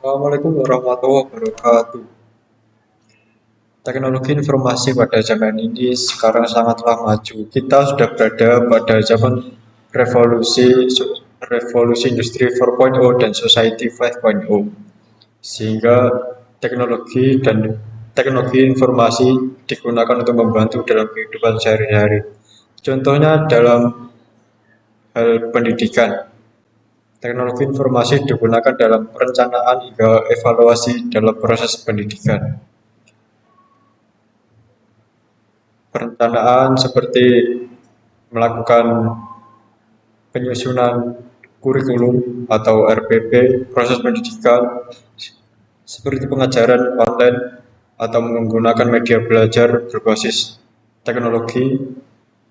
Assalamualaikum warahmatullahi wabarakatuh. Teknologi informasi pada zaman ini sekarang sangatlah maju. Kita sudah berada pada zaman revolusi revolusi industri 4.0 dan society 5.0. Sehingga teknologi informasi digunakan untuk membantu dalam kehidupan sehari-hari. Contohnya dalam hal pendidikan. Teknologi informasi digunakan dalam perencanaan hingga evaluasi dalam proses pendidikan. Perencanaan seperti melakukan penyusunan kurikulum atau RPP, proses pendidikan seperti pengajaran online atau menggunakan media belajar berbasis teknologi,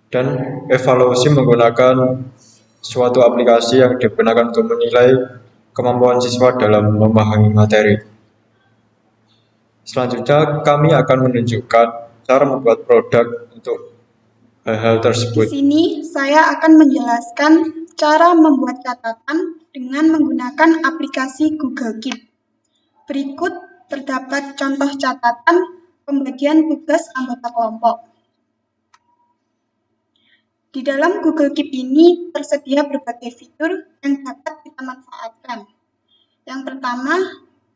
dan evaluasi menggunakan suatu aplikasi yang digunakan untuk menilai kemampuan siswa dalam memahami materi. Selanjutnya, kami akan menunjukkan cara membuat produk untuk hal-hal Di tersebut. sini saya akan menjelaskan cara membuat catatan dengan menggunakan aplikasi Google Keep. Berikut terdapat contoh catatan pembagian tugas anggota kelompok. Di dalam Google Keep ini tersedia berbagai fitur yang dapat kita manfaatkan. Yang pertama,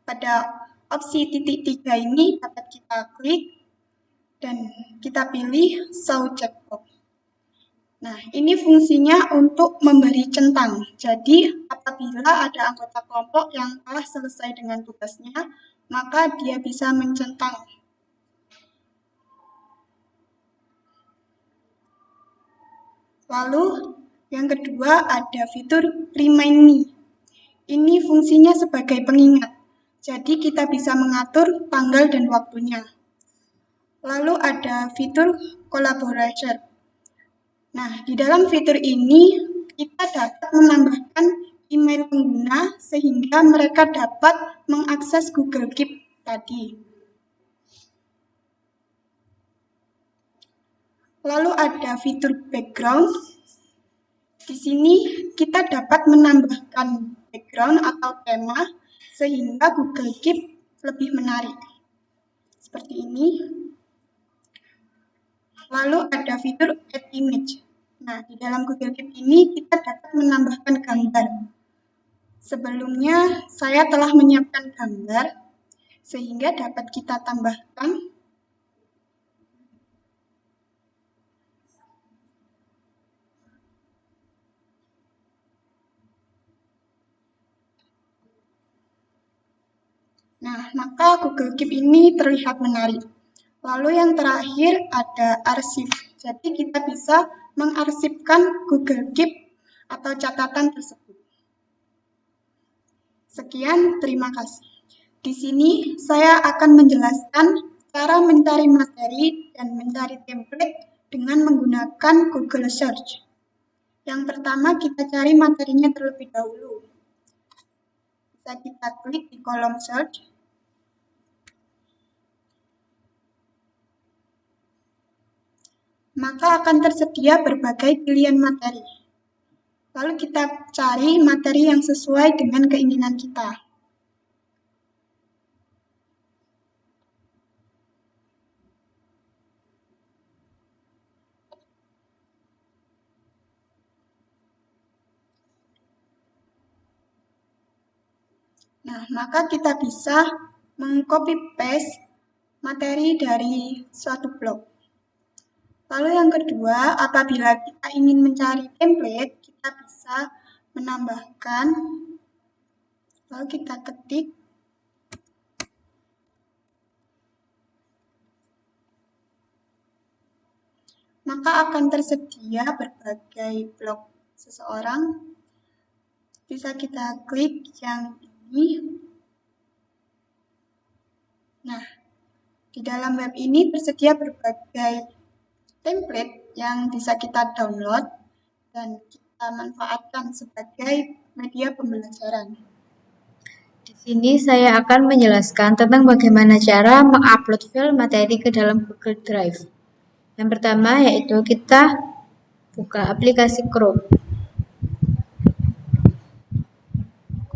pada opsi titik 3 ini dapat kita klik dan kita pilih Show Checkbox. Nah, ini fungsinya untuk memberi centang. Jadi, apabila ada anggota kelompok yang telah selesai dengan tugasnya, maka dia bisa mencentang. Lalu, yang kedua ada fitur Remind Me. Ini fungsinya sebagai pengingat. Jadi, kita bisa mengatur tanggal dan waktunya. Lalu ada fitur Collaboration. Nah, di dalam fitur ini kita dapat menambahkan email pengguna sehingga mereka dapat mengakses Google Keep tadi. Lalu ada fitur background. Di sini kita dapat menambahkan background atau tema sehingga Google Keep lebih menarik. Seperti ini. Lalu ada fitur Add Image. Nah, di dalam Google Keep ini kita dapat menambahkan gambar. Sebelumnya saya telah menyiapkan gambar sehingga dapat kita tambahkan. Nah, maka Google Keep ini terlihat menarik. Lalu yang terakhir ada arsip. Jadi kita bisa mengarsipkan Google Keep atau catatan tersebut. Sekian, terima kasih. Di sini saya akan menjelaskan cara mencari materi dan mencari template dengan menggunakan Google Search. Yang pertama kita cari materinya terlebih dahulu. Bisa kita klik di kolom search. Maka akan tersedia berbagai pilihan materi. Lalu kita cari materi yang sesuai dengan keinginan kita. Nah, maka kita bisa meng-copy paste materi dari suatu blog. Lalu yang kedua, apabila kita ingin mencari template, kita bisa menambahkan, lalu kita ketik, maka akan tersedia berbagai blog seseorang. Bisa kita klik yang ini. Nah, di dalam web ini tersedia berbagai template yang bisa kita download dan kita manfaatkan sebagai media pembelajaran. Di sini saya akan menjelaskan tentang bagaimana cara mengupload file materi ke dalam Google Drive. Yang pertama yaitu kita buka aplikasi Chrome.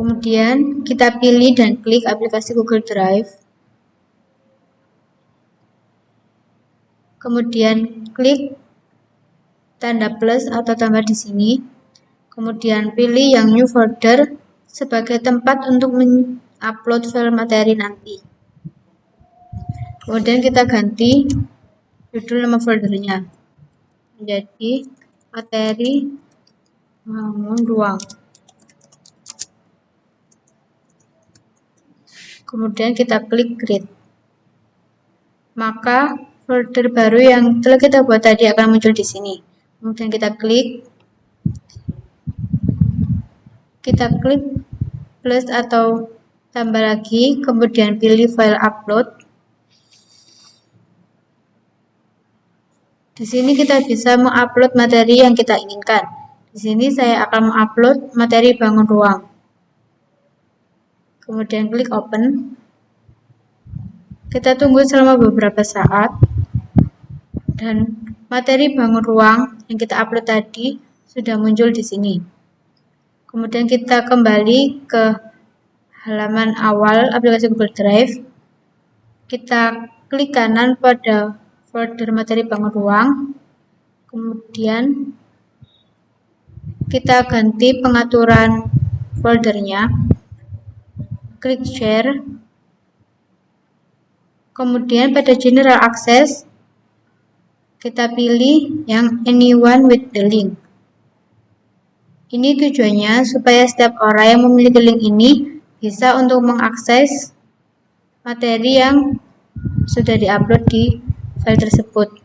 Kemudian kita pilih dan klik aplikasi Google Drive. Kemudian klik tanda plus atau tambah di sini. Kemudian pilih yang new folder sebagai tempat untuk mengupload file materi nanti. Kemudian kita ganti judul nama foldernya menjadi materi bangun ruang. Kemudian kita klik create. Maka folder baru yang telah kita buat tadi akan muncul di sini. Kemudian kita klik plus atau tambah lagi, kemudian pilih file upload. Di sini kita bisa mengupload materi yang kita inginkan. Di sini saya akan mengupload materi bangun ruang. Kemudian klik open. Kita tunggu selama beberapa saat. Dan materi bangun ruang yang kita upload tadi sudah muncul di sini. Kemudian kita kembali ke halaman awal aplikasi Google Drive. Kita klik kanan pada folder materi bangun ruang. Kemudian kita ganti pengaturan foldernya. Klik share. Kemudian pada general access kita pilih yang anyone with the link. Ini tujuannya supaya setiap orang yang memiliki link ini bisa untuk mengakses materi yang sudah diupload di file tersebut.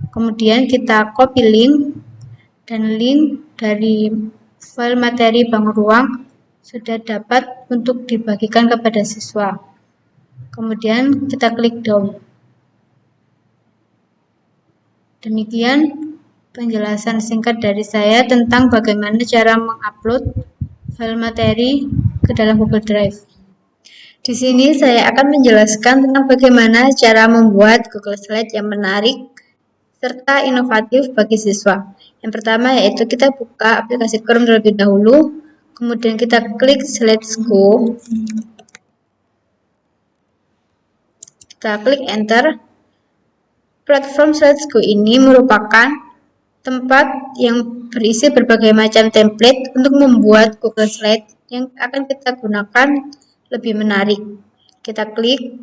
Kemudian kita copy link dan link dari file materi bangun ruang sudah dapat untuk dibagikan kepada siswa. Kemudian kita klik down. Demikian penjelasan singkat dari saya tentang bagaimana cara mengupload file materi ke dalam Google Drive. Di sini saya akan menjelaskan tentang bagaimana cara membuat Google Slide yang menarik serta inovatif bagi siswa. Yang pertama yaitu kita buka aplikasi Chrome terlebih dahulu, kemudian kita klik Slideshow. Kita klik enter. Platform Slideshow ini merupakan tempat yang berisi berbagai macam template untuk membuat Google Slide yang akan kita gunakan lebih menarik. Kita klik.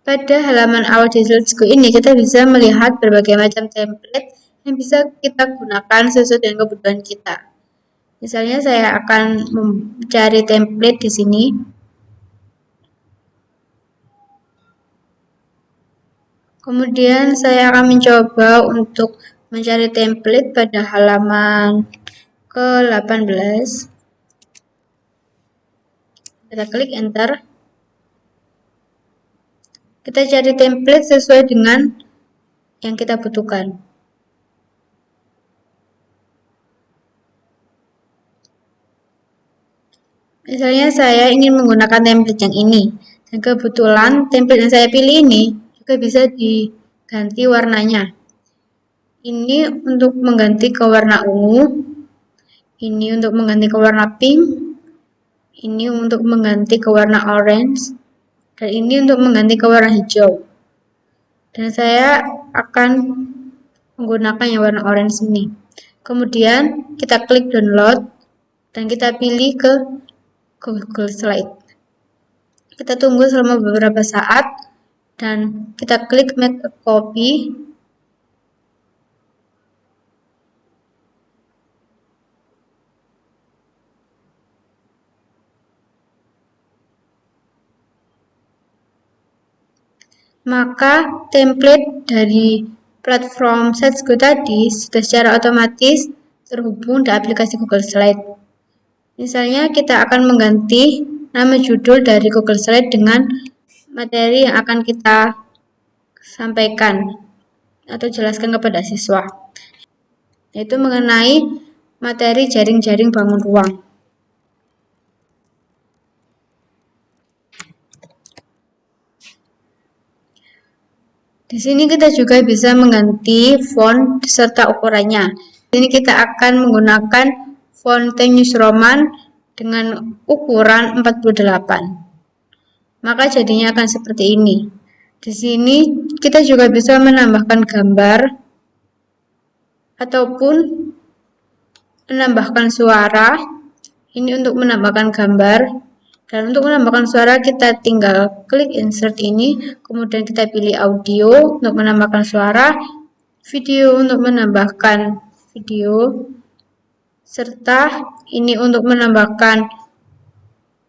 Pada halaman awal di Slideshow ini kita bisa melihat berbagai macam template yang bisa kita gunakan sesuai dengan kebutuhan kita. Misalnya saya akan mencari template di sini. Kemudian saya akan mencoba untuk mencari template pada halaman ke-18. Kita klik enter. Kita cari template sesuai dengan yang kita butuhkan. Misalnya saya ingin menggunakan template yang ini. Dan kebetulan template yang saya pilih ini juga bisa diganti warnanya. Ini untuk mengganti ke warna ungu, ini untuk mengganti ke warna pink, ini untuk mengganti ke warna orange, dan ini untuk mengganti ke warna hijau. Dan saya akan menggunakan yang warna orange ini. Kemudian kita klik download dan kita pilih ke Google Slide. Kita tunggu selama beberapa saat dan kita klik make a copy. Maka template dari platform Slideshow tadi sudah secara otomatis terhubung di aplikasi Google Slide. Misalnya kita akan mengganti nama judul dari Google Slide dengan materi yang akan kita sampaikan atau jelaskan kepada siswa, yaitu mengenai materi jaring-jaring bangun ruang. Di sini kita juga bisa mengganti font serta ukurannya. Di sini kita akan menggunakan font Times New Roman dengan ukuran 48. Maka jadinya akan seperti ini. Di sini kita juga bisa menambahkan gambar ataupun menambahkan suara. Ini untuk menambahkan gambar. Dan untuk menambahkan suara kita tinggal klik insert ini, kemudian kita pilih audio untuk menambahkan suara, video untuk menambahkan video, serta ini untuk menambahkan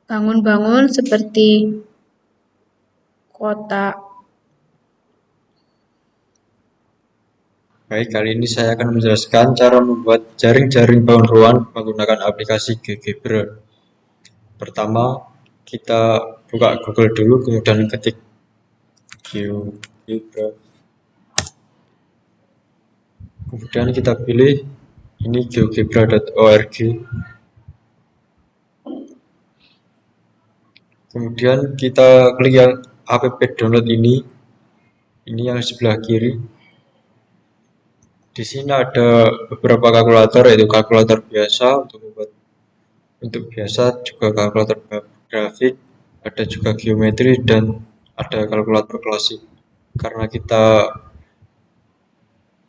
bangun-bangun seperti kota. Baik, kali ini saya akan menjelaskan cara membuat jaring-jaring bangun ruang menggunakan aplikasi GeoGebra. Pertama, kita buka Google dulu, kemudian ketik GeoGebra. Kemudian kita pilih ini geogebra.org. Kemudian kita klik yang app download ini yang sebelah kiri. Di sini ada beberapa kalkulator, yaitu kalkulator biasa untuk biasa, juga kalkulator grafik, ada juga geometri, dan ada kalkulator klasik. Karena kita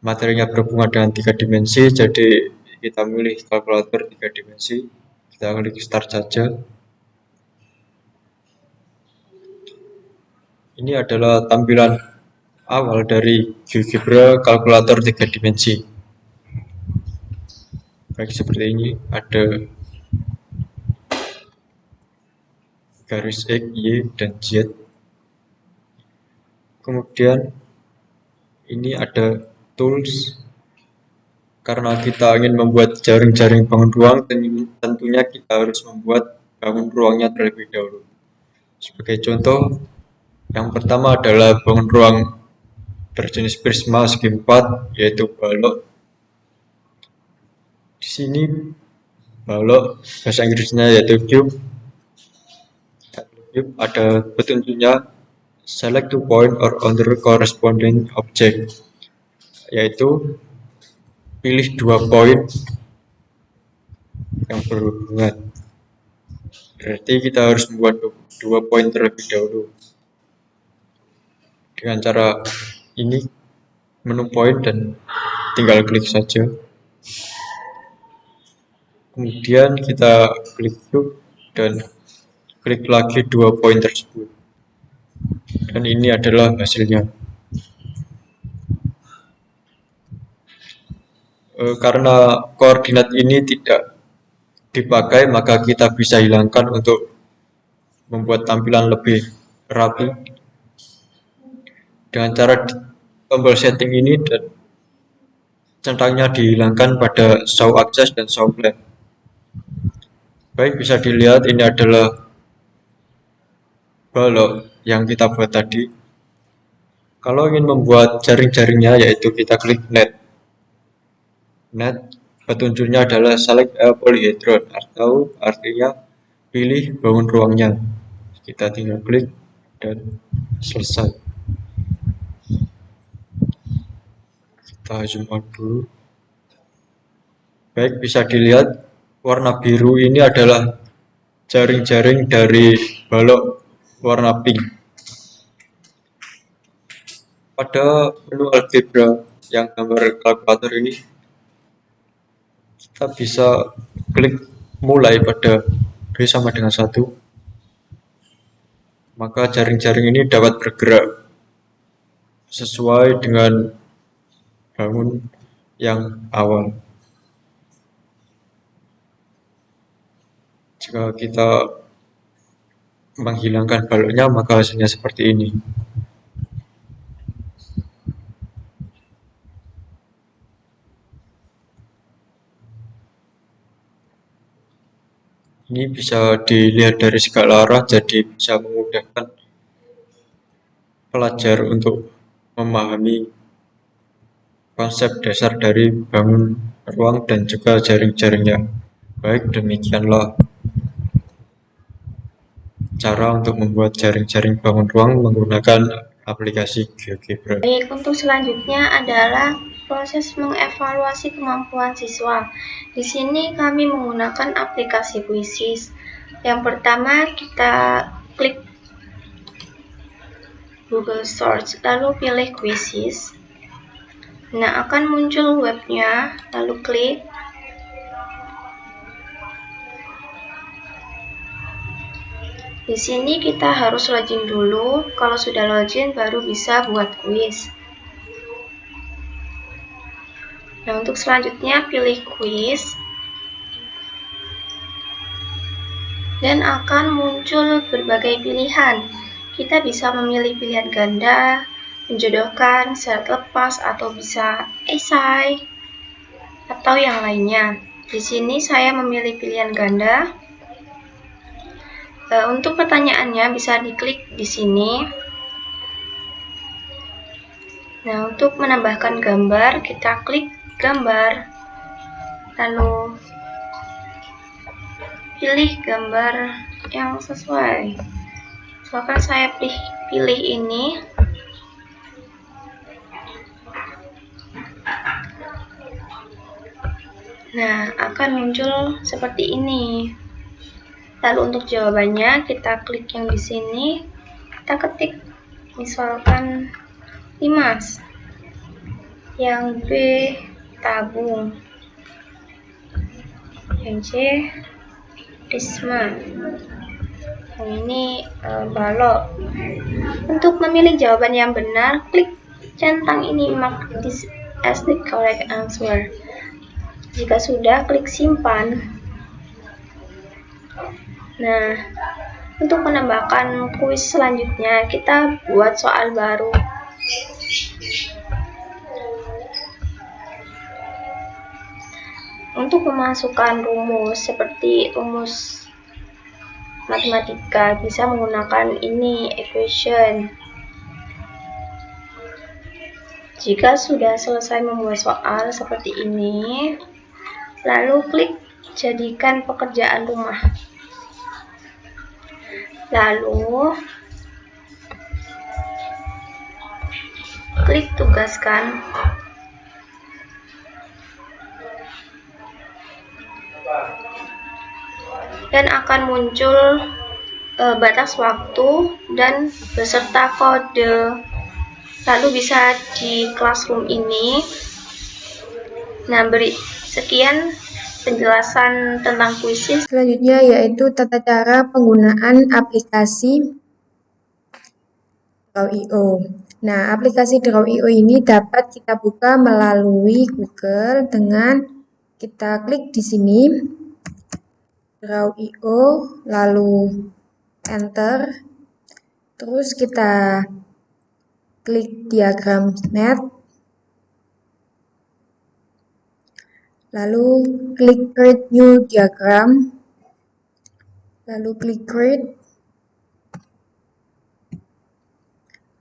materinya berhubungan dengan 3 dimensi, jadi kita milih kalkulator 3 dimensi. Kita klik start saja. Ini adalah tampilan awal dari GeoGebra kalkulator 3 dimensi. Baik, seperti ini, ada garis X, Y, dan Z. Kemudian ini ada tools. Karena kita ingin membuat jaring-jaring bangun ruang, tentunya kita harus membuat bangun ruangnya terlebih dahulu. Sebagai contoh, yang pertama adalah bangun ruang berjenis prisma segi 4, yaitu balok. Di sini balok bahasa Inggrisnya yaitu cube. Ada petunjuknya select to point or other corresponding object, yaitu pilih 2 poin yang berhubungan. Berarti kita harus membuat 2 poin terlebih dahulu. Dengan cara ini, menu poin, dan tinggal klik saja. Kemudian kita klik cube dan klik lagi 2 poin tersebut. Dan ini adalah hasilnya. Karena koordinat ini tidak dipakai, maka kita bisa hilangkan untuk membuat tampilan lebih rapi dengan cara tombol setting ini, dan centangnya dihilangkan pada show access dan show plan. Baik, bisa dilihat ini adalah balok yang kita buat tadi. Kalau ingin membuat jaring-jaringnya, yaitu kita klik net. Petunjuknya adalah select a polyhedron, atau artinya pilih bangun ruangnya. Kita tinggal klik dan selesai. Kita zoom out dulu. Baik, bisa dilihat warna biru ini adalah jaring-jaring dari balok warna pink. Pada menu algebra yang gambar kalkulator ini, kita bisa klik mulai pada B sama dengan 1. Maka jaring-jaring ini dapat bergerak sesuai dengan bangun yang awal. Jika kita menghilangkan baloknya, maka hasilnya seperti ini. Ini bisa dilihat dari segala arah, jadi bisa memudahkan pelajar untuk memahami konsep dasar dari bangun ruang dan juga jaring-jaringnya. Baik, demikianlah cara untuk membuat jaring-jaring bangun ruang menggunakan aplikasi GeoGebra. Baik, untuk selanjutnya adalah proses mengevaluasi kemampuan siswa. Di sini kami menggunakan aplikasi Quizzes. Yang pertama kita klik Google Search, lalu pilih Quizzes. Nah, akan muncul webnya, lalu klik. Di sini kita harus login dulu. Kalau sudah login baru bisa buat kuis. Nah, untuk selanjutnya pilih kuis. Dan akan muncul berbagai pilihan. Kita bisa memilih pilihan ganda, menjodohkan, syarat lepas, atau bisa esai, atau yang lainnya. Di sini saya memilih pilihan ganda. Untuk pertanyaannya bisa diklik di sini. Nah, untuk menambahkan gambar, kita klik gambar. Lalu pilih gambar yang sesuai. Misalkan saya pilih ini. Nah, akan muncul seperti ini. Lalu untuk jawabannya kita klik yang di sini, kita ketik misalkan Limas, yang B tabung, yang C Risma, yang ini balok. Untuk memilih jawaban yang benar, klik centang ini, mark this as the correct answer. Jika sudah, klik simpan. Nah, untuk menambahkan kuis selanjutnya, kita buat soal baru. Untuk memasukkan rumus seperti rumus matematika, bisa menggunakan ini, equation. Jika sudah selesai membuat soal seperti ini, lalu klik jadikan pekerjaan rumah. Lalu klik tugaskan. Dan akan muncul batas waktu dan beserta kode. Lalu bisa di classroom ini. Nah, sekian penjelasan tentang kuisis. Selanjutnya yaitu tata cara penggunaan aplikasi Draw.io. Nah, aplikasi Draw.io ini dapat kita buka melalui Google dengan kita klik di sini Draw.io, lalu enter, terus kita klik diagram net, lalu klik create new diagram, lalu klik create.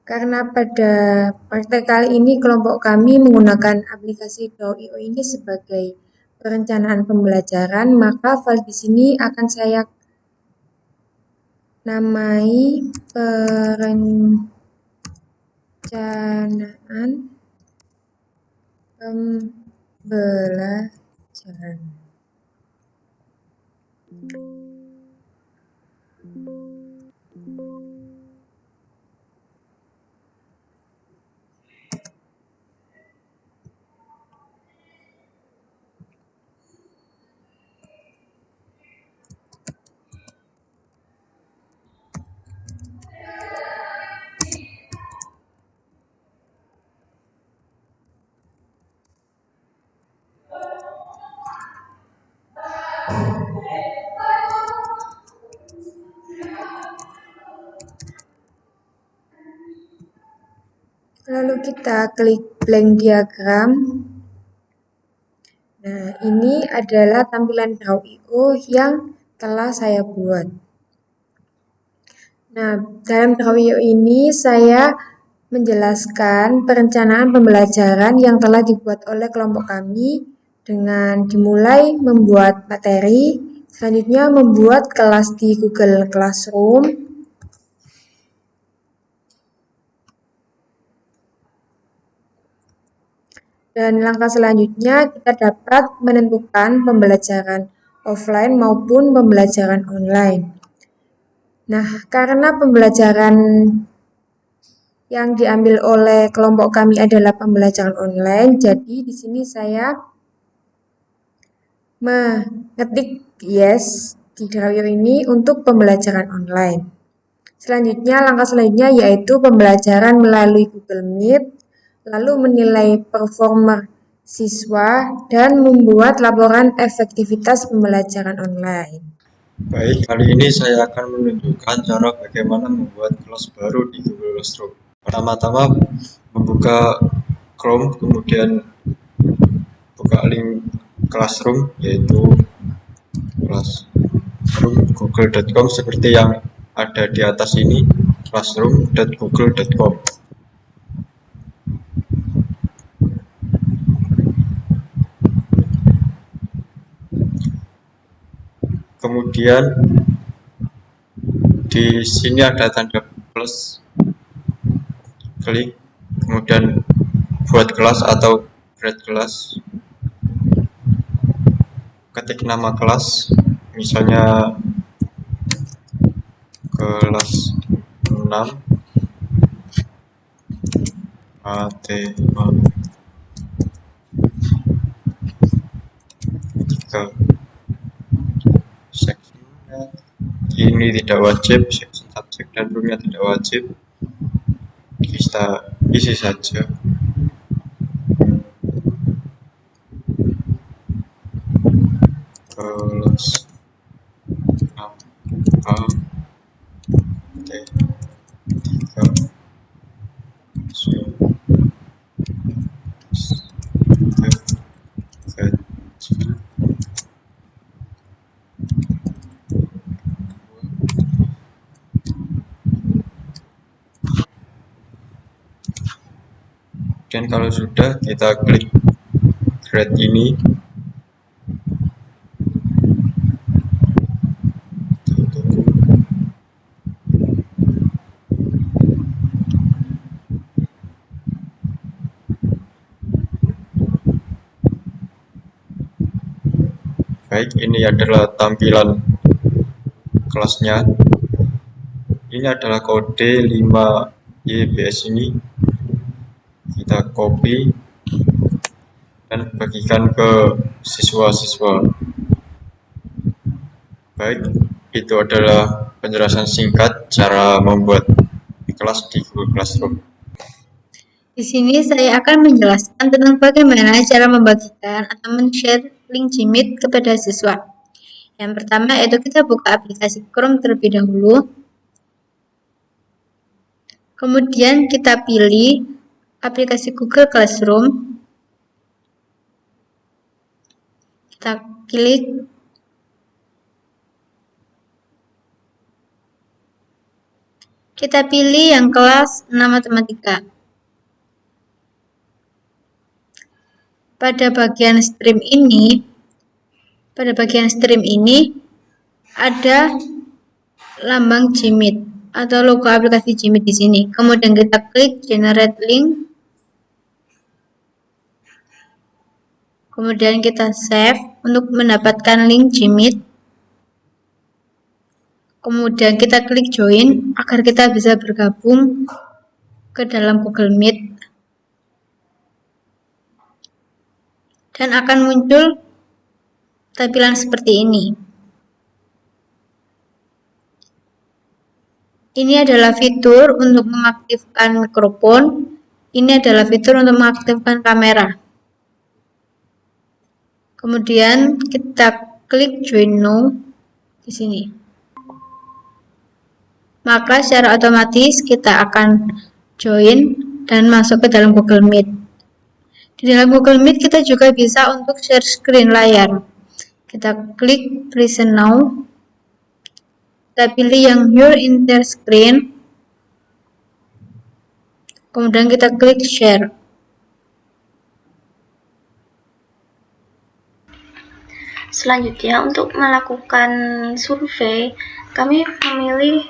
Karena pada praktek kali ini kelompok kami menggunakan aplikasi Draw.io ini sebagai perencanaan pembelajaran, maka file di sini akan saya namai perencanaan pembelajaran. Lalu kita klik blank diagram. Nah, ini adalah tampilan Draw.io yang telah saya buat. Nah, dalam Draw.io ini saya menjelaskan perencanaan pembelajaran yang telah dibuat oleh kelompok kami dengan dimulai membuat materi, selanjutnya membuat kelas di Google Classroom, Dan langkah selanjutnya kita dapat menentukan pembelajaran offline maupun pembelajaran online. Nah, karena pembelajaran yang diambil oleh kelompok kami adalah pembelajaran online, jadi di sini saya mengetik yes di Grawio ini untuk pembelajaran online. Selanjutnya, langkah selanjutnya yaitu pembelajaran melalui Google Meet, lalu menilai performa siswa, dan membuat laporan efektivitas pembelajaran online. Baik, kali ini saya akan menunjukkan cara bagaimana membuat kelas baru di Google Classroom. Pertama-tama membuka Chrome, kemudian buka link Classroom, yaitu classroom.google.com seperti yang ada di atas ini, classroom.google.com. Kemudian di sini ada tanda plus, klik, kemudian buat kelas atau create kelas, ketik nama kelas, misalnya kelas 6 matematika 3. Seksinya ini tidak wajib, seksi subjek dan roomnya tidak wajib, kita isi saja. Kelas 6A dan kalau sudah kita klik create ini. Baik, ini adalah tampilan kelasnya. Ini adalah kode 5YBS ini. Kita copy dan bagikan ke siswa-siswa. Baik, itu adalah penjelasan singkat cara membuat kelas di Google Classroom. Di sini saya akan menjelaskan tentang bagaimana cara membagikan atau men-share link Gmeet kepada siswa. Yang pertama yaitu kita buka aplikasi Chrome terlebih dahulu. Kemudian kita pilih aplikasi Google Classroom. Kita klik. Kita pilih yang kelas 6 matematika. Pada bagian stream ini ada lambang Gmeet atau logo aplikasi Gmeet di sini. Kemudian kita klik generate link. Kemudian kita save untuk mendapatkan link Gmeet. Kemudian kita klik join agar kita bisa bergabung ke dalam Google Meet. Dan akan muncul tampilan seperti ini. Ini adalah fitur untuk mengaktifkan mikrofon. Ini adalah fitur untuk mengaktifkan kamera. Kemudian kita klik join now di sini. Maka secara otomatis kita akan join dan masuk ke dalam Google Meet. Di dalam Google Meet kita juga bisa untuk share screen layar. Kita klik present now. Kita pilih yang your entire screen. Kemudian kita klik share. Selanjutnya untuk melakukan survei, kami memilih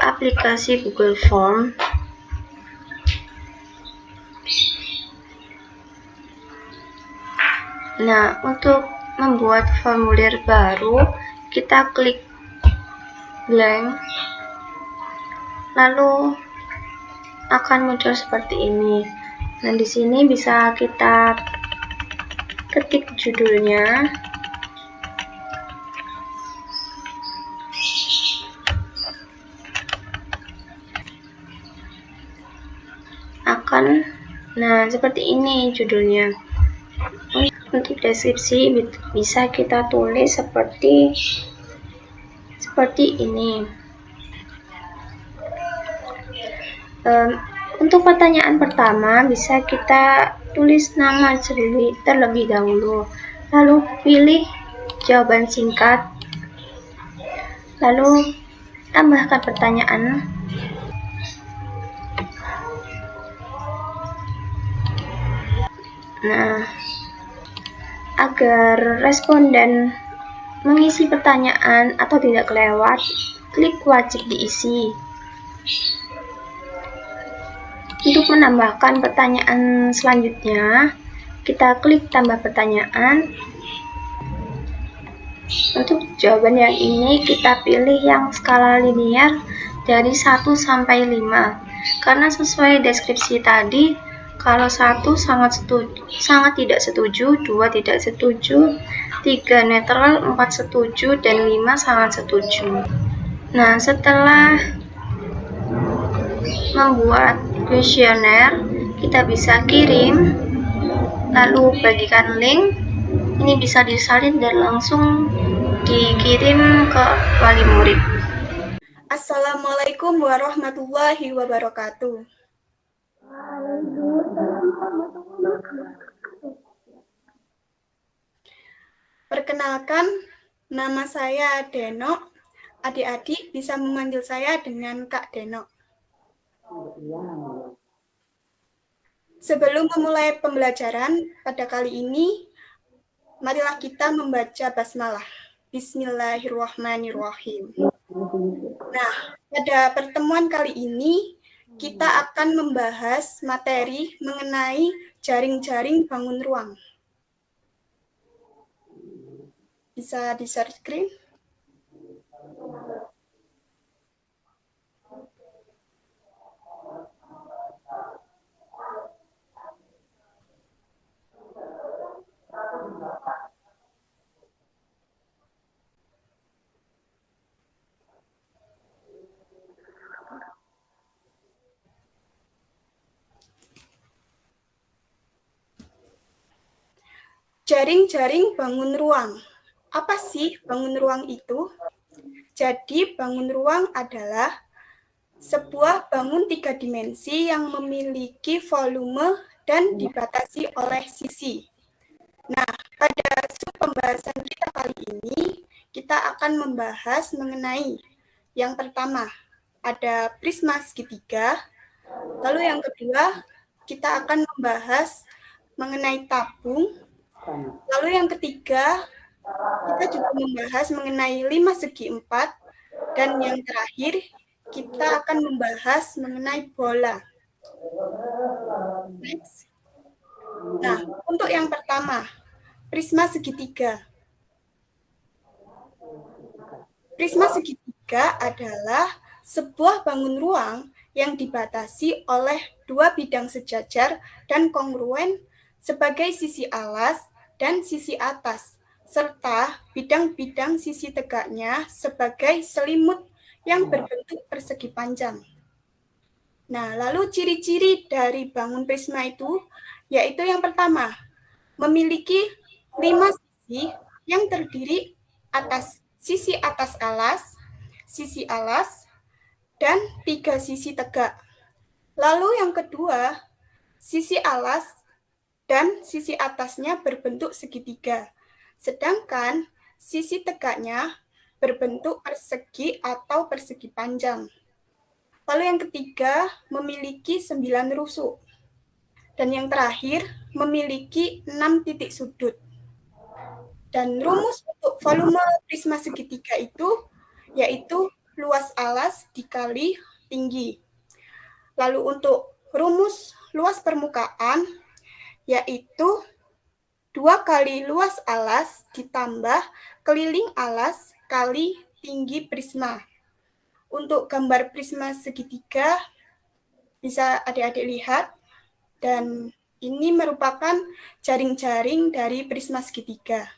aplikasi Google Form. Kemudian kita pilih yang your entire screen. Kemudian kita klik share. Selanjutnya untuk melakukan survei, kami memilih aplikasi Google Form. Nah, untuk membuat formulir baru, kita klik blank, lalu akan muncul seperti ini. Nah, di sini bisa kita ketik judulnya. Nah, seperti ini judulnya. Untuk deskripsi bisa kita tulis seperti ini. Untuk pertanyaan pertama bisa kita tulis nama terlebih dahulu, lalu pilih jawaban singkat, lalu tambahkan pertanyaan. Nah, agar responden mengisi pertanyaan atau tidak kelewat, klik wajib diisi. Untuk menambahkan pertanyaan selanjutnya, kita klik tambah pertanyaan. Untuk jawaban yang ini kita pilih yang skala linear dari 1 sampai 5. Karena sesuai deskripsi tadi, kalau 1 sangat tidak setuju, 2 tidak setuju, 3 netral, 4 setuju, dan 5 sangat setuju. Nah, setelah membuat kuesioner, kita bisa kirim, lalu bagikan link. Ini bisa disalin dan langsung dikirim ke wali murid. Assalamualaikum warahmatullahi wabarakatuh. Perkenalkan, nama saya Deno. Adik-adik bisa memanggil saya dengan Kak Deno. Sebelum memulai pembelajaran pada kali ini, marilah kita membaca basmalah. Bismillahirrahmanirrahim. Nah, pada pertemuan kali ini, kita akan membahas materi mengenai jaring-jaring bangun ruang. Bisa di-share screen? Jaring-jaring bangun ruang. Apa sih bangun ruang itu? Jadi, bangun ruang adalah sebuah bangun 3 dimensi yang memiliki volume dan dibatasi oleh sisi. Nah, pada pembahasan kita kali ini, kita akan membahas mengenai yang pertama, ada prisma segitiga. Lalu yang kedua, kita akan membahas mengenai tabung. Lalu yang ketiga, kita juga membahas mengenai 5 segi 4. Dan yang terakhir, kita akan membahas mengenai bola. Next. Nah, untuk yang pertama, prisma segitiga. Prisma segitiga adalah sebuah bangun ruang yang dibatasi oleh 2 bidang sejajar dan kongruen sebagai sisi alas dan sisi atas, serta bidang-bidang sisi tegaknya sebagai selimut yang berbentuk persegi panjang. Nah, lalu ciri-ciri dari bangun prisma itu, yaitu yang pertama, memiliki 5 sisi yang terdiri atas sisi atas alas, sisi alas, dan 3 sisi tegak. Lalu yang kedua, sisi alas dan sisi atasnya berbentuk segitiga, sedangkan sisi tegaknya berbentuk persegi atau persegi panjang. Lalu yang ketiga, memiliki 9 rusuk. Dan yang terakhir, memiliki 6 titik sudut. Dan rumus untuk volume prisma segitiga itu, yaitu luas alas dikali tinggi. Lalu untuk rumus luas permukaan, yaitu 2 kali luas alas ditambah keliling alas kali tinggi prisma. Untuk gambar prisma segitiga bisa adik-adik lihat, dan ini merupakan jaring-jaring dari prisma segitiga.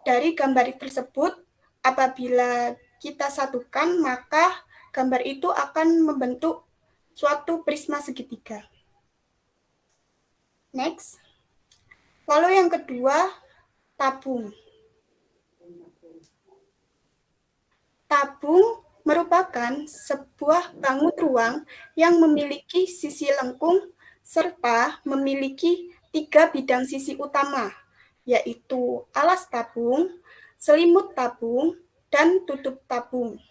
Dari gambar tersebut, apabila kita satukan, maka gambar itu akan membentuk suatu prisma segitiga. Next. Lalu yang kedua, tabung. Tabung merupakan sebuah bangun ruang yang memiliki sisi lengkung serta memiliki 3 bidang sisi utama, yaitu alas tabung, selimut tabung, dan tutup tabung.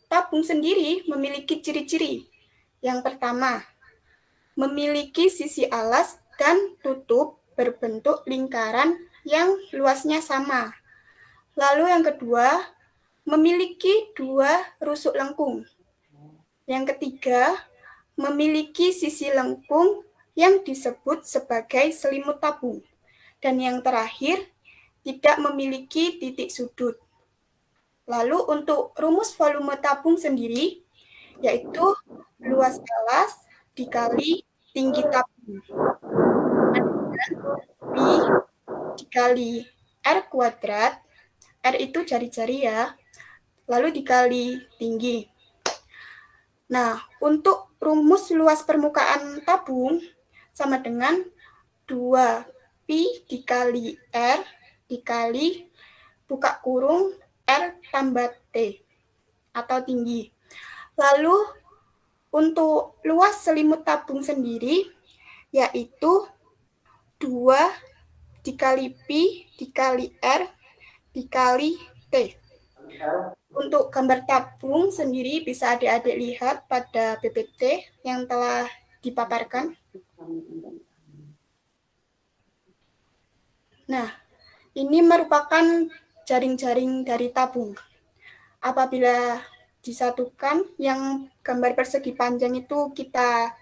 Tabung sendiri memiliki ciri-ciri. Yang pertama, memiliki sisi alas dan tutup berbentuk lingkaran yang luasnya sama. Lalu yang kedua, memiliki 2 rusuk lengkung. Yang ketiga, memiliki sisi lengkung yang disebut sebagai selimut tabung. Dan yang terakhir, tidak memiliki titik sudut. Lalu untuk rumus volume tabung sendiri, yaitu luas alas dikali tinggi tabung. P dikali R kuadrat, R itu jari-jari ya, lalu dikali tinggi. Nah, untuk rumus luas permukaan tabung sama dengan 2Pi dikali R dikali buka kurung R tambah T atau tinggi. Lalu untuk luas selimut tabung sendiri yaitu 2 dikali Pi dikali R dikali T. Untuk gambar tabung sendiri bisa adik-adik lihat pada PPT yang telah dipaparkan. Nah, ini merupakan jaring-jaring dari tabung. Apabila disatukan, yang gambar persegi panjang itu kita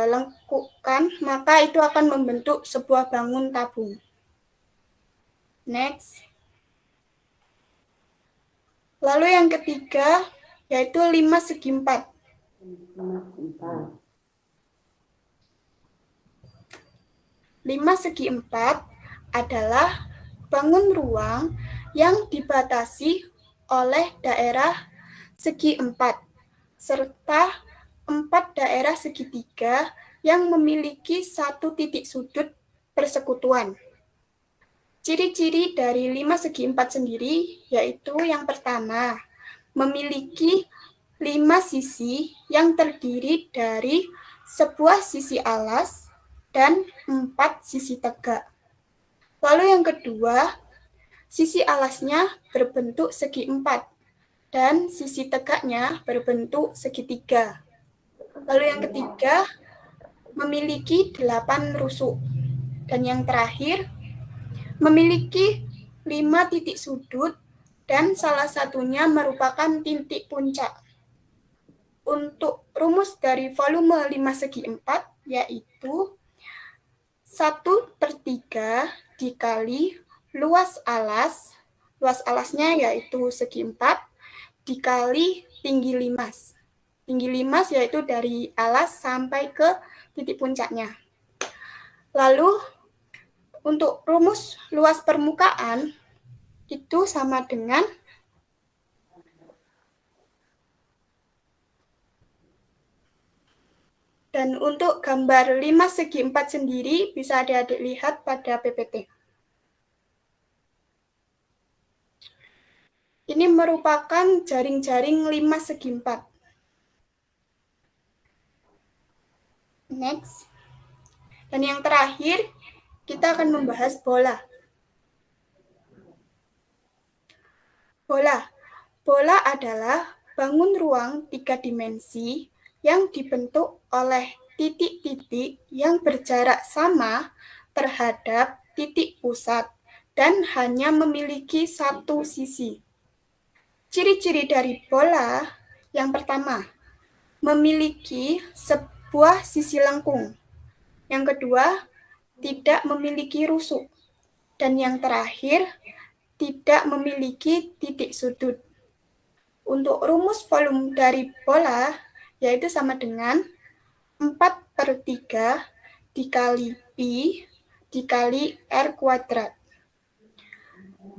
lengkupkan, maka itu akan membentuk sebuah bangun tabung. Next. Lalu yang ketiga, yaitu 5 segi 4. 5 segi 4 adalah bangun ruang yang dibatasi oleh daerah segi 4, serta 4 daerah segitiga yang memiliki 1 titik sudut persekutuan. Ciri-ciri dari 5 segi 4 sendiri yaitu yang pertama, memiliki 5 sisi yang terdiri dari sebuah sisi alas dan 4 sisi tegak. Lalu yang kedua, sisi alasnya berbentuk segi 4 dan sisi tegaknya berbentuk segitiga. Lalu yang ketiga, memiliki 8 rusuk. Dan yang terakhir, memiliki 5 titik sudut dan salah satunya merupakan titik puncak. Untuk rumus dari volume 5 segi 4 yaitu 1/3 dikali luas alasnya yaitu segi 4 dikali tinggi limas. Tinggi limas yaitu dari alas sampai ke titik puncaknya. Lalu untuk rumus luas permukaan itu sama dengan dan untuk gambar 5 segi 4 sendiri bisa adik-adik lihat pada PPT. Ini merupakan jaring-jaring 5 segi 4. Next. Dan yang terakhir, kita akan membahas bola. Bola adalah bangun ruang 3 dimensi yang dibentuk oleh titik-titik yang berjarak sama terhadap titik pusat dan hanya memiliki 1 sisi. Ciri-ciri dari bola yang pertama, memiliki sebuah sisi lengkung. Yang kedua, tidak memiliki rusuk. Dan yang terakhir, tidak memiliki titik sudut. Untuk rumus volume dari bola, yaitu sama dengan 4/3 dikali Pi dikali R kuadrat.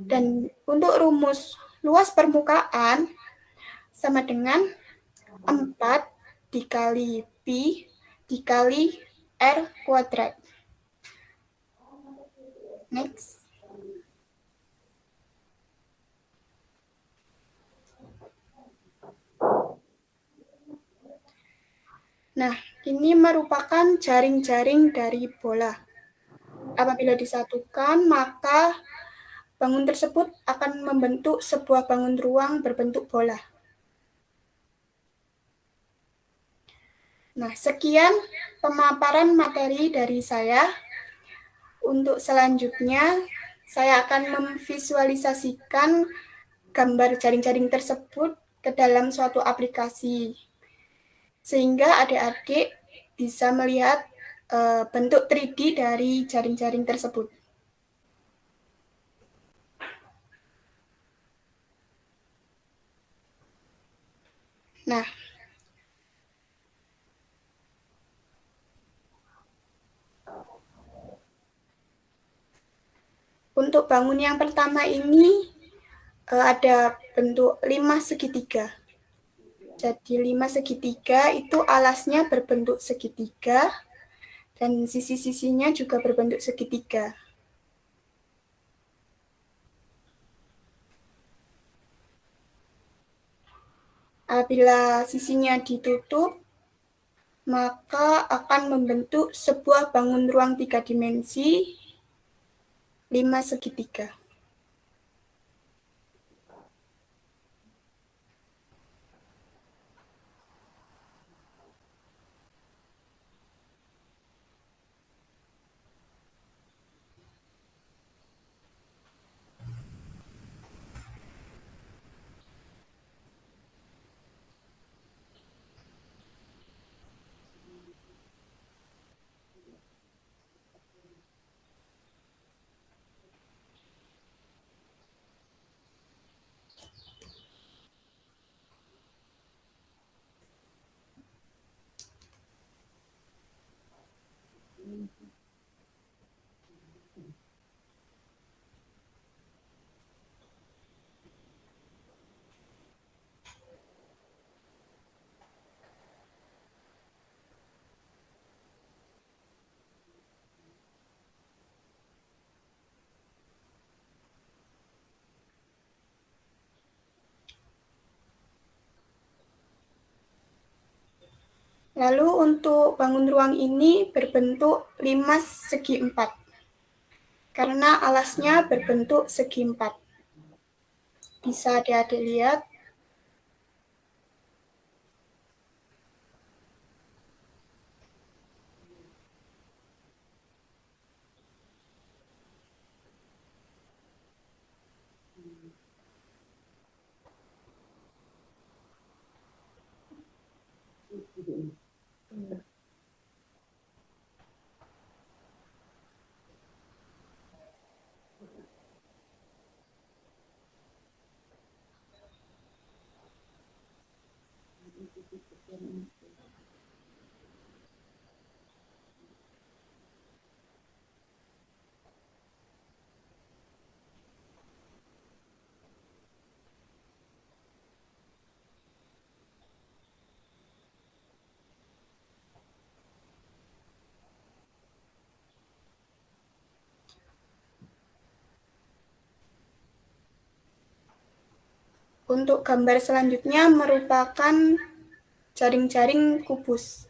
Dan untuk rumus luas permukaan sama dengan 4 dikali Pi dikali R kuadrat. Next. Nah, ini merupakan jaring-jaring dari bola. Apabila disatukan, maka bangun tersebut akan membentuk sebuah bangun ruang berbentuk bola. Nah, sekian pemaparan materi dari saya. Untuk selanjutnya, saya akan memvisualisasikan gambar jaring-jaring tersebut ke dalam suatu aplikasi, sehingga adik-adik bisa melihat bentuk 3D dari jaring-jaring tersebut. Nah, untuk bangun yang pertama ini ada bentuk 5 segitiga. Jadi 5 segitiga itu alasnya berbentuk segitiga dan sisi-sisinya juga berbentuk segitiga. Apabila sisinya ditutup, maka akan membentuk sebuah bangun ruang 3 dimensi 5 segitiga. Lalu untuk bangun ruang ini berbentuk 5 segi 4, karena alasnya berbentuk segi 4. Bisa adik-adik lihat. Untuk gambar selanjutnya merupakan jaring-jaring kubus.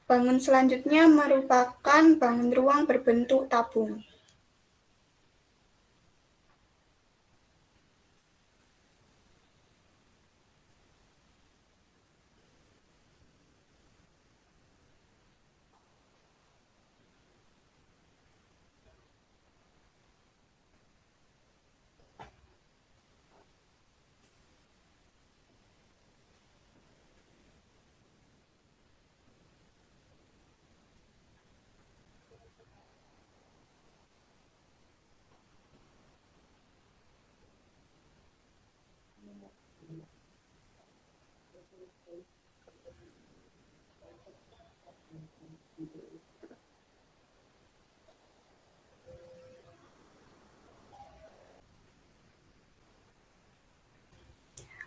Bangun selanjutnya merupakan bangun ruang berbentuk tabung.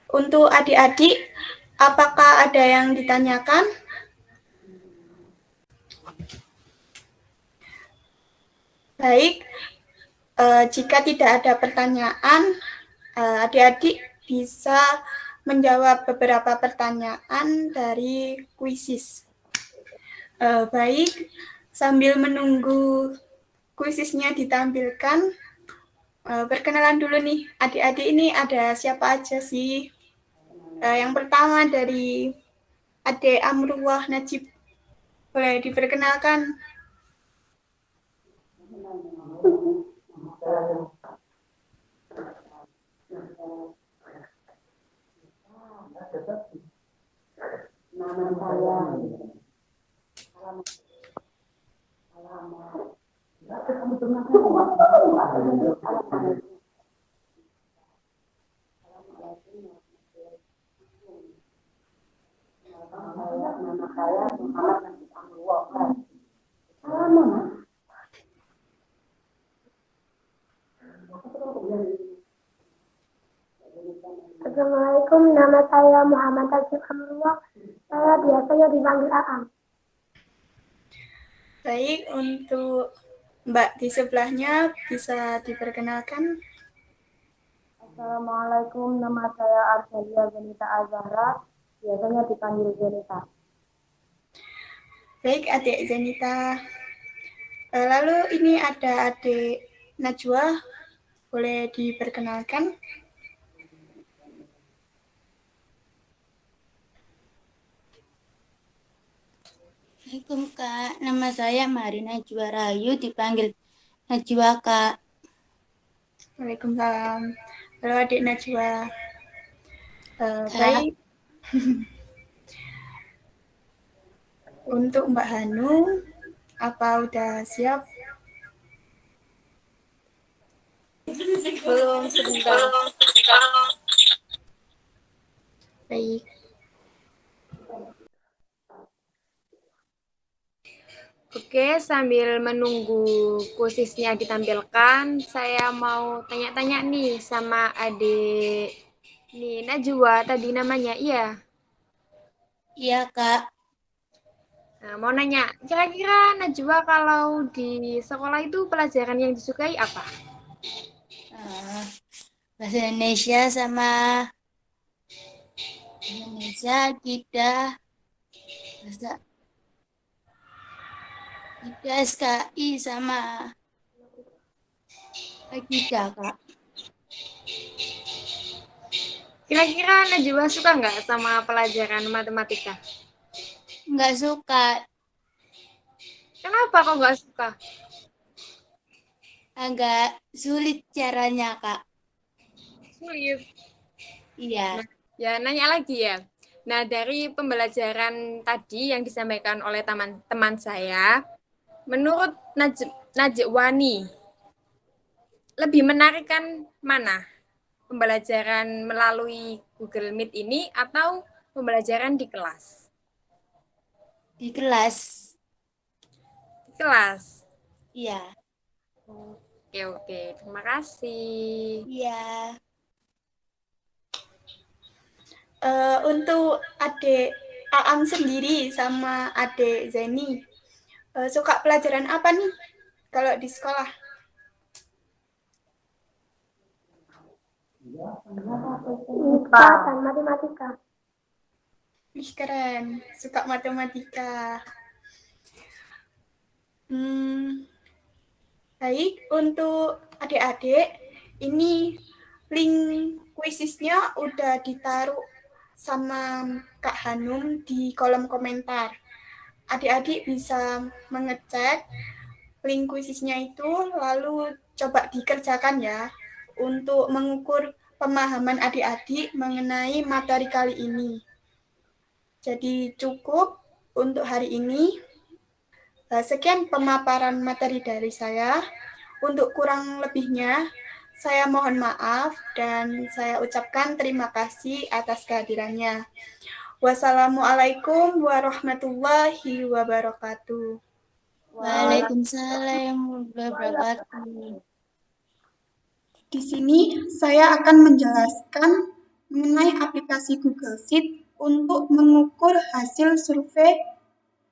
Untuk adik-adik, apakah ada yang ditanyakan? Baik, jika tidak ada pertanyaan, adik-adik bisa menjawab beberapa pertanyaan dari kuisis. Baik, sambil menunggu kuisisnya ditampilkan, perkenalan dulu nih, adik-adik ini ada siapa aja sih? Yang pertama dari adik Amruwah Najib, boleh diperkenalkan? Assalamualaikum, nama saya Muhammad Tajib Amrullah. Saya biasanya dipanggil Aam. Baik, untuk Mbak di sebelahnya bisa diperkenalkan. Assalamualaikum, nama saya Arcelia Zenita Azahra. Biasanya dipanggil Zenita. Baik, adik Zenita. Lalu ini ada adik Najwa, boleh diperkenalkan? Assalamualaikum Kak, nama saya Marina Juarayu, dipanggil Najwa Kak. Waalaikumsalam. Halo adik Najwa. Kak. Baik. Untuk Mbak Hanum, apa udah siap? Belum, sebentar. Baik. Oke, sambil menunggu kuisisnya ditampilkan, saya mau tanya-tanya nih sama adik nih Najwa tadi namanya, iya. Iya Kak. Nah, mau nanya, kira-kira Najwa kalau di sekolah itu pelajaran yang disukai apa? Bahasa Indonesia sama Indonesia, akidah, bahasa SKI sama akidah Kak. Kira-kira Najwa suka nggak sama pelajaran matematika? Nggak suka, Kenapa kok nggak suka? agak sulit caranya Kak. Sulit. Iya. Ya, nanya lagi ya. Nah, dari pembelajaran tadi yang disampaikan oleh teman-teman saya, menurut Najwani, lebih menarikkan mana? Pembelajaran melalui Google Meet ini atau pembelajaran di kelas? Di kelas. Di kelas. Iya. Oke. Terima kasih. Iya. Untuk adik Aam sendiri sama adik Zeni, suka pelajaran apa nih kalau di sekolah? IPA dan matematika. Ih, keren, suka matematika. Baik, untuk adik-adik, ini link kuisisnya udah ditaruh sama Kak Hanum di kolom komentar. Adik-adik bisa mengecek link kuisisnya itu, lalu coba dikerjakan ya, untuk mengukur pemahaman adik-adik mengenai materi kali ini. Jadi cukup untuk hari ini. Sekian pemaparan materi dari saya. Untuk kurang lebihnya, saya mohon maaf dan saya ucapkan terima kasih atas kehadirannya. Wassalamualaikum warahmatullahi wabarakatuh. Waalaikumsalam warahmatullahi wabarakatuh. Di sini saya akan menjelaskan mengenai aplikasi Google Sheet untuk mengukur hasil survei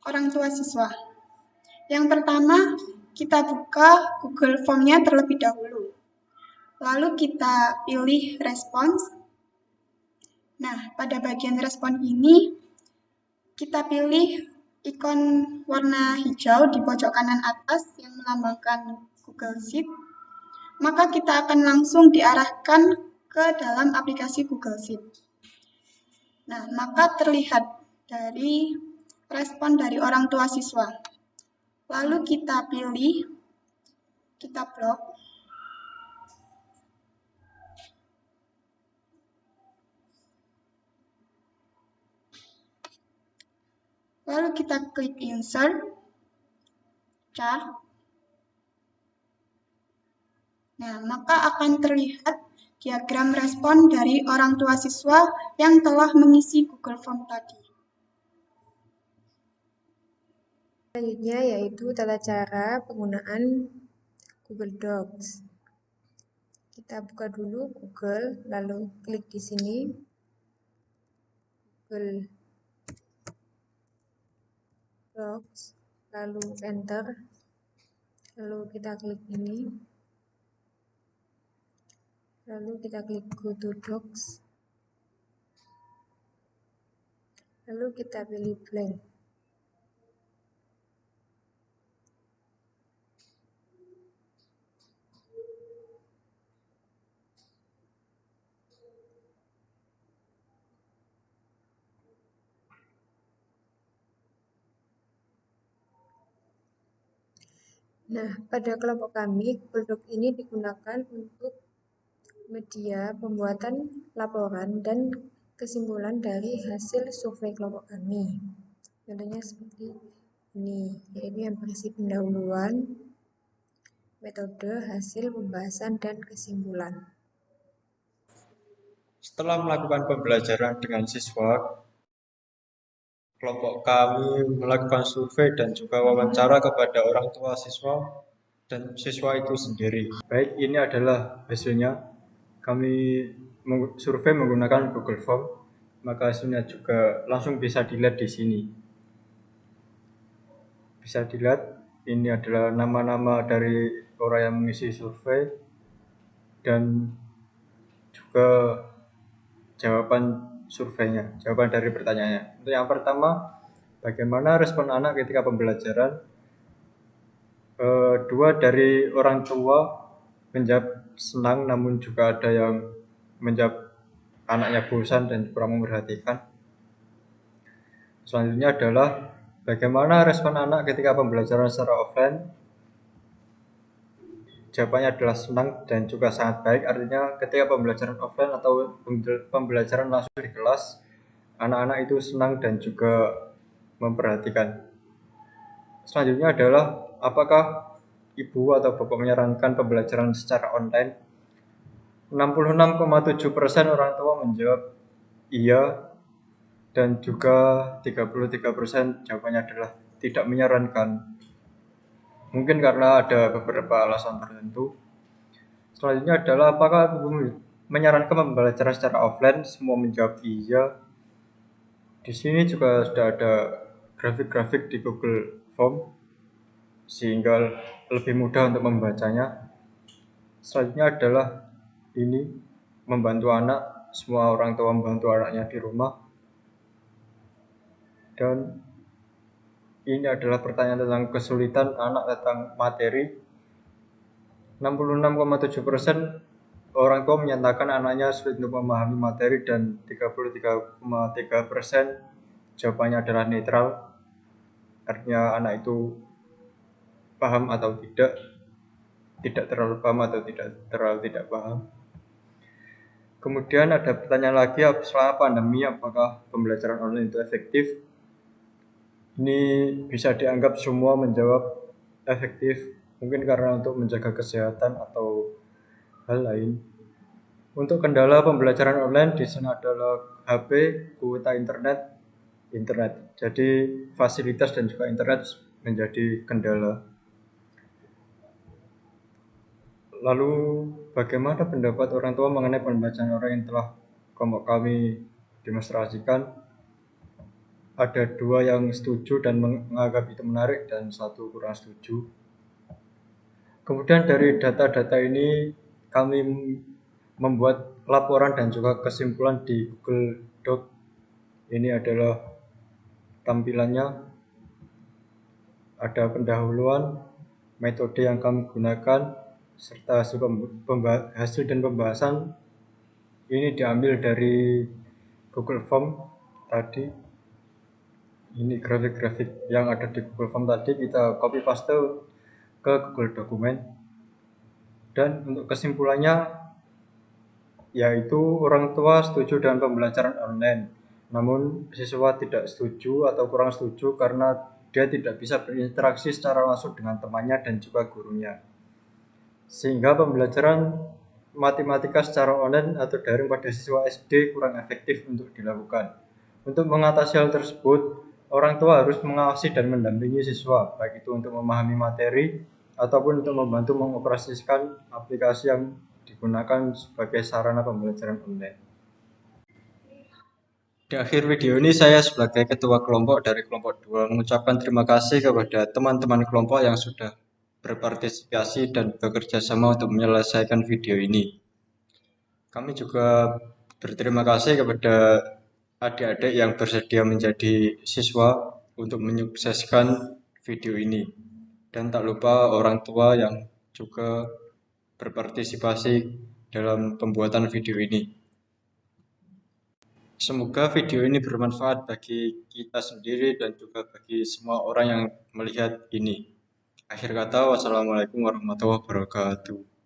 orang tua siswa. Yang pertama, kita buka Google Form-nya terlebih dahulu. Lalu kita pilih respons. Nah, pada bagian respon ini, kita pilih ikon warna hijau di pojok kanan atas yang melambangkan Google Sheet. Maka kita akan langsung diarahkan ke dalam aplikasi Google Sheet. Nah, maka terlihat dari respon dari orang tua siswa. Lalu kita pilih, kita blok. Lalu kita klik insert, chart. Nah, maka akan terlihat diagram respon dari orang tua siswa yang telah mengisi Google Form tadi. Selanjutnya yaitu tata cara penggunaan Google Docs. Kita buka dulu Google, lalu klik di sini, Google Docs, lalu enter, lalu kita klik ini, lalu kita klik Go to Docs, lalu kita pilih blank. Nah, pada kelompok kami, Google Docs ini digunakan untuk media pembuatan laporan dan kesimpulan dari hasil survei kelompok kami. Contohnya seperti ini, yaitu yang berisi pendahuluan, metode, hasil, pembahasan, dan kesimpulan. Setelah melakukan pembelajaran dengan siswa, kelompok kami melakukan survei dan juga wawancara kepada orang tua siswa dan siswa itu sendiri. Baik, ini adalah hasilnya. Kami survei menggunakan Google Form, maka hasilnya juga langsung bisa dilihat di sini. Bisa dilihat, ini adalah nama-nama dari orang yang mengisi survei dan juga jawaban surveinya, jawaban dari pertanyaannya. Untuk yang pertama, bagaimana respon anak ketika pembelajaran? Dua dari orang tua menjawab senang, namun juga ada yang menjawab anaknya bosan dan kurang memperhatikan. Selanjutnya adalah bagaimana respon anak ketika pembelajaran secara offline? Jawabannya adalah senang dan juga sangat baik. Artinya ketika pembelajaran offline atau pembelajaran langsung di kelas, anak-anak itu senang dan juga memperhatikan. Selanjutnya adalah apakah ibu atau bapak menyarankan pembelajaran secara online? 66,7% orang tua menjawab iya, dan juga 33% jawabannya adalah tidak menyarankan. Mungkin karena ada beberapa alasan tertentu. Selanjutnya adalah apakah ibu menyarankan pembelajaran secara offline? Semua menjawab iya. Di sini juga sudah ada grafik-grafik di Google Form sehingga lebih mudah untuk membacanya. Selanjutnya adalah ini membantu anak, semua orang tua membantu anaknya di rumah. Dan ini adalah pertanyaan tentang kesulitan anak tentang materi. 66,7% orang tua menyatakan anaknya sulit untuk memahami materi dan 33,3% jawabannya adalah netral. Artinya anak itu paham atau tidak terlalu paham atau tidak terlalu tidak paham. Kemudian ada pertanyaan lagi, selama pandemi apakah pembelajaran online itu efektif? Ini bisa dianggap semua menjawab efektif, mungkin karena untuk menjaga kesehatan atau hal lain. Untuk kendala pembelajaran online di sana adalah HP, kuota internet. Jadi fasilitas dan juga internet menjadi kendala. Lalu bagaimana pendapat orang tua mengenai pembelajaran online yang telah kelompok kami demonstrasikan? Ada 2 yang setuju dan menganggap itu menarik dan 1 kurang setuju. Kemudian dari data-data ini kami membuat laporan dan juga kesimpulan di Google Doc. Ini adalah tampilannya. Ada pendahuluan, metode yang kami gunakan, serta hasil dan pembahasan. Ini diambil dari Google Form tadi. Ini grafik-grafik yang ada di Google Form tadi kita copy paste ke Google Dokumen. Dan untuk kesimpulannya yaitu orang tua setuju dengan pembelajaran online, namun siswa tidak setuju atau kurang setuju karena dia tidak bisa berinteraksi secara langsung dengan temannya dan juga gurunya. Sehingga pembelajaran matematika secara online atau daring pada siswa SD kurang efektif untuk dilakukan. Untuk mengatasi hal tersebut, orang tua harus mengawasi dan mendampingi siswa, baik itu untuk memahami materi ataupun untuk membantu mengoperasikan aplikasi yang digunakan sebagai sarana pembelajaran online. Di akhir video ini saya sebagai ketua kelompok dari kelompok 2 mengucapkan terima kasih kepada teman-teman kelompok yang sudah berpartisipasi dan bekerja sama untuk menyelesaikan video ini. Kami juga berterima kasih kepada adik-adik yang bersedia menjadi siswa untuk menyukseskan video ini. Dan tak lupa orang tua yang juga berpartisipasi dalam pembuatan video ini. Semoga video ini bermanfaat bagi kita sendiri dan juga bagi semua orang yang melihat ini. Akhir kata, wassalamualaikum warahmatullahi wabarakatuh.